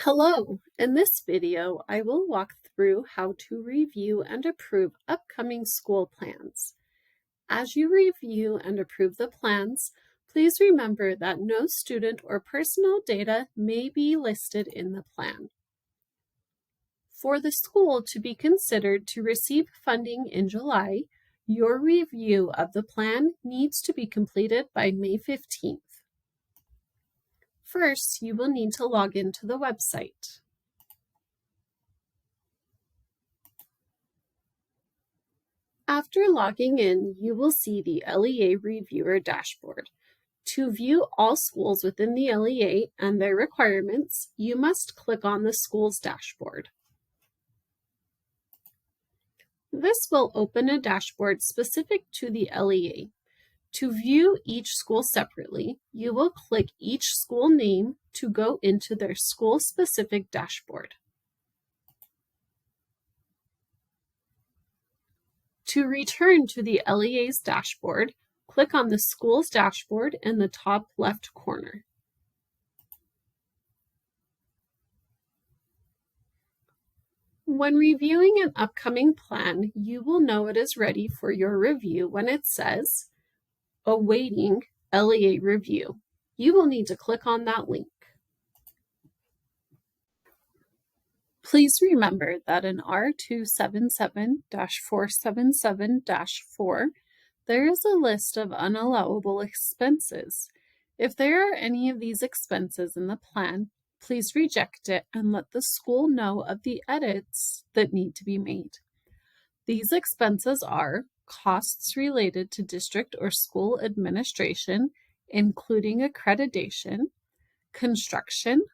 Hello! In this video, I will walk through how to review and approve upcoming school plans. As you review and approve the plans, please remember that no student or personal data may be listed in the plan. For the school to be considered to receive funding in July, your review of the plan needs to be completed by May 15th. First, you will need to log into the website. After logging in, you will see the LEA Reviewer dashboard. To view all schools within the LEA and their requirements, you must click on the school's dashboard. This will open a dashboard specific to the LEA. To view each school separately, you will click each school name to go into their school-specific dashboard. To return to the LEA's dashboard, click on the school's dashboard in the top left corner. When reviewing an upcoming plan, you will know it is ready for your review when it says, "Awaiting LEA Review." You will need to click on that link. Please remember that in R277-477-4, there is a list of unallowable expenses. If there are any of these expenses in the plan, please reject it and let the school know of the edits that need to be made. These expenses are costs related to district or school administration, including accreditation, construction,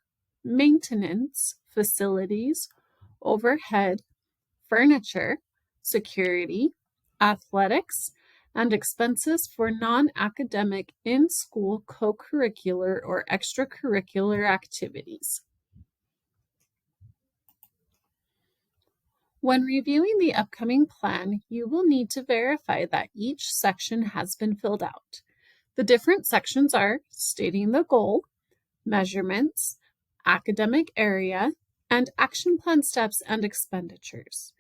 maintenance, facilities, overhead, furniture, security, athletics, and expenses for non-academic in-school co-curricular or extracurricular activities. When reviewing the upcoming plan, you will need to verify that each section has been filled out. The different sections are stating the goal, measurements, academic area, and action plan steps and expenditures.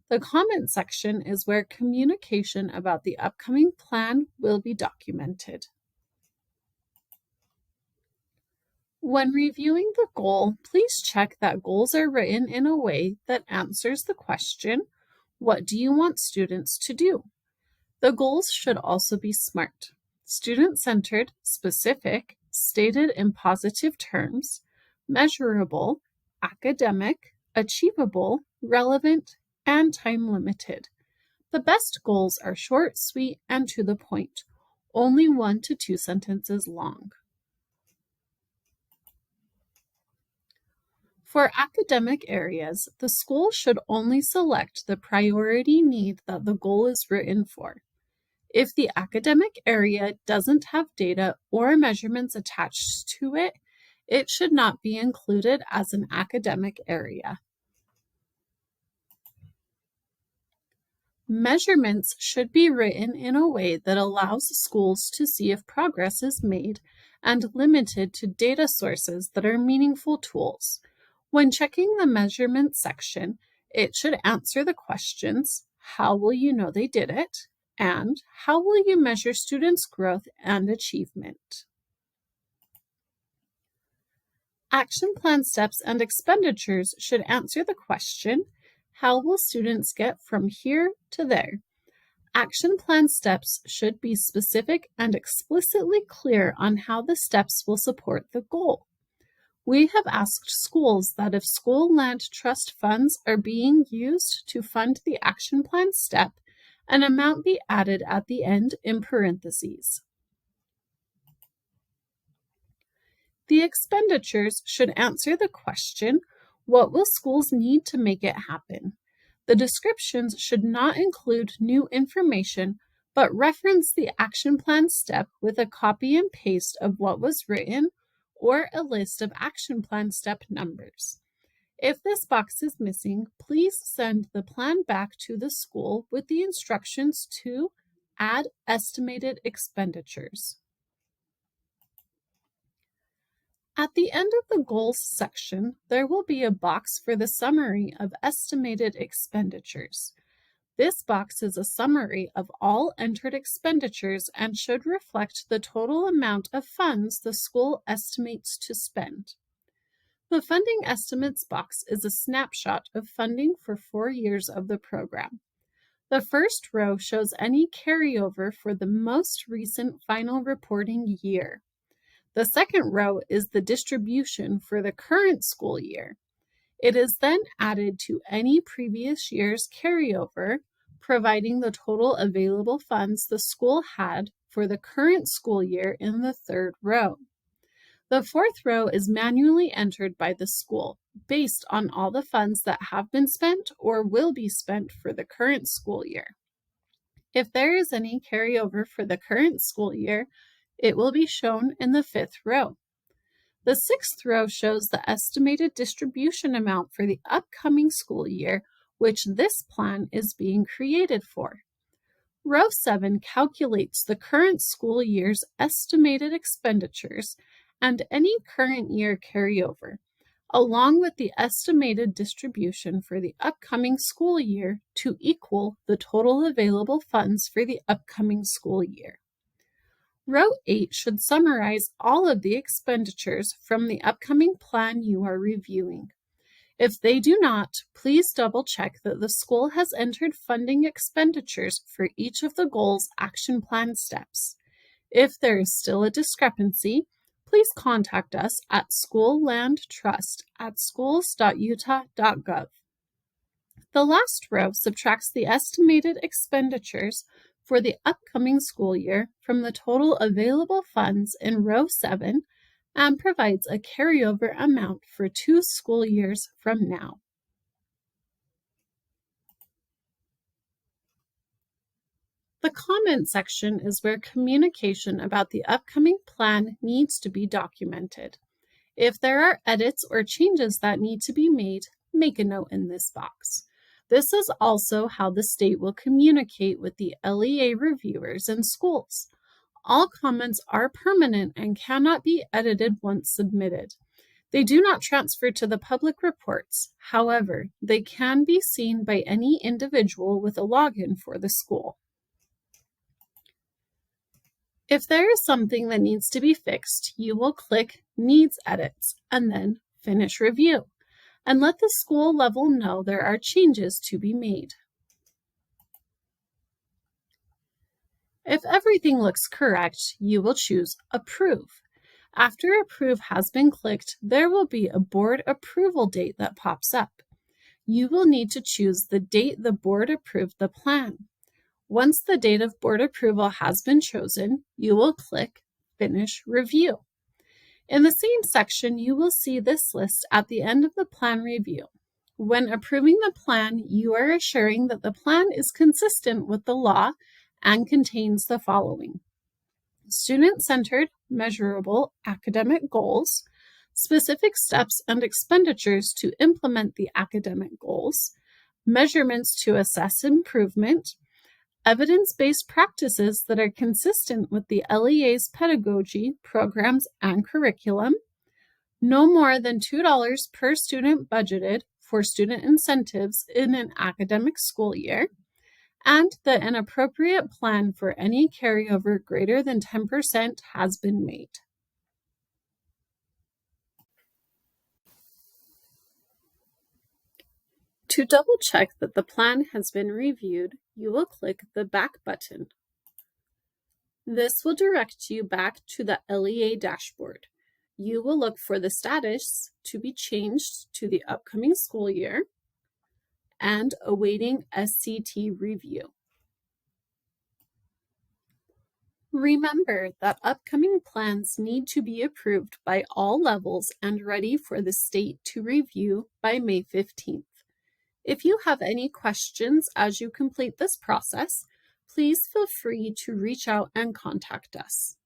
The comment section is where communication about the upcoming plan will be documented. When reviewing the goal, please check that goals are written in a way that answers the question, what do you want students to do? The goals should also be SMART, student-centered, specific, stated in positive terms, measurable, academic, achievable, relevant, and time-limited. The best goals are short, sweet, and to the point, only 1 to 2 sentences long. For academic areas, the school should only select the priority need that the goal is written for. If the academic area doesn't have data or measurements attached to it, it should not be included as an academic area. Measurements should be written in a way that allows schools to see if progress is made and limited to data sources that are meaningful tools. When checking the measurement section, it should answer the questions, how will you know they did it? And how will you measure students' growth and achievement? Action plan steps and expenditures should answer the question, how will students get from here to there? Action plan steps should be specific and explicitly clear on how the steps will support the goal. We have asked schools that if school land trust funds are being used to fund the action plan step, an amount be added at the end in parentheses. The expenditures should answer the question, what will schools need to make it happen? The descriptions should not include new information, but reference the action plan step with a copy and paste of what was written or a list of action plan step numbers. If this box is missing, please send the plan back to the school with the instructions to add estimated expenditures. At the end of the Goals section, there will be a box for the summary of estimated expenditures. This box is a summary of all entered expenditures and should reflect the total amount of funds the school estimates to spend. The Funding Estimates box is a snapshot of funding for 4 years of the program. The first row shows any carryover for the most recent final reporting year. The second row is the distribution for the current school year. It is then added to any previous year's carryover, providing the total available funds the school had for the current school year in the third row. The fourth row is manually entered by the school, based on all the funds that have been spent or will be spent for the current school year. If there is any carryover for the current school year, it will be shown in the fifth row. The sixth row shows the estimated distribution amount for the upcoming school year, which this plan is being created for. Row 7 calculates the current school year's estimated expenditures and any current year carryover, along with the estimated distribution for the upcoming school year to equal the total available funds for the upcoming school year. Row 8 should summarize all of the expenditures from the upcoming plan you are reviewing. If they do not, please double-check that the school has entered funding expenditures for each of the Goals Action Plan steps. If there is still a discrepancy, please contact us at schoollandtrust@schools.utah.gov. The last row subtracts the estimated expenditures for the upcoming school year from the total available funds in row 7 and provides a carryover amount for 2 school years from now. The comment section is where communication about the upcoming plan needs to be documented. If there are edits or changes that need to be made, make a note in this box. This is also how the state will communicate with the LEA reviewers in schools. All comments are permanent and cannot be edited once submitted. They do not transfer to the public reports. However, they can be seen by any individual with a login for the school. If there is something that needs to be fixed, you will click Needs Edits and then Finish Review, and let the school level know there are changes to be made. If everything looks correct, you will choose Approve. After Approve has been clicked, there will be a board approval date that pops up. You will need to choose the date the board approved the plan. Once the date of board approval has been chosen, you will click Finish Review. In the same section, you will see this list at the end of the plan review. When approving the plan, you are assuring that the plan is consistent with the law and contains the following: student-centered, measurable academic goals, specific steps and expenditures to implement the academic goals, measurements to assess improvement, evidence-based practices that are consistent with the LEA's pedagogy, programs, and curriculum, no more than $2 per student budgeted for student incentives in an academic school year, and that an appropriate plan for any carryover greater than 10% has been made. To double-check that the plan has been reviewed, you will click the Back button. This will direct you back to the LEA dashboard. You will look for the status to be changed to the upcoming school year and awaiting SCT review. Remember that upcoming plans need to be approved by all levels and ready for the state to review by May 15th. If you have any questions as you complete this process, please feel free to reach out and contact us.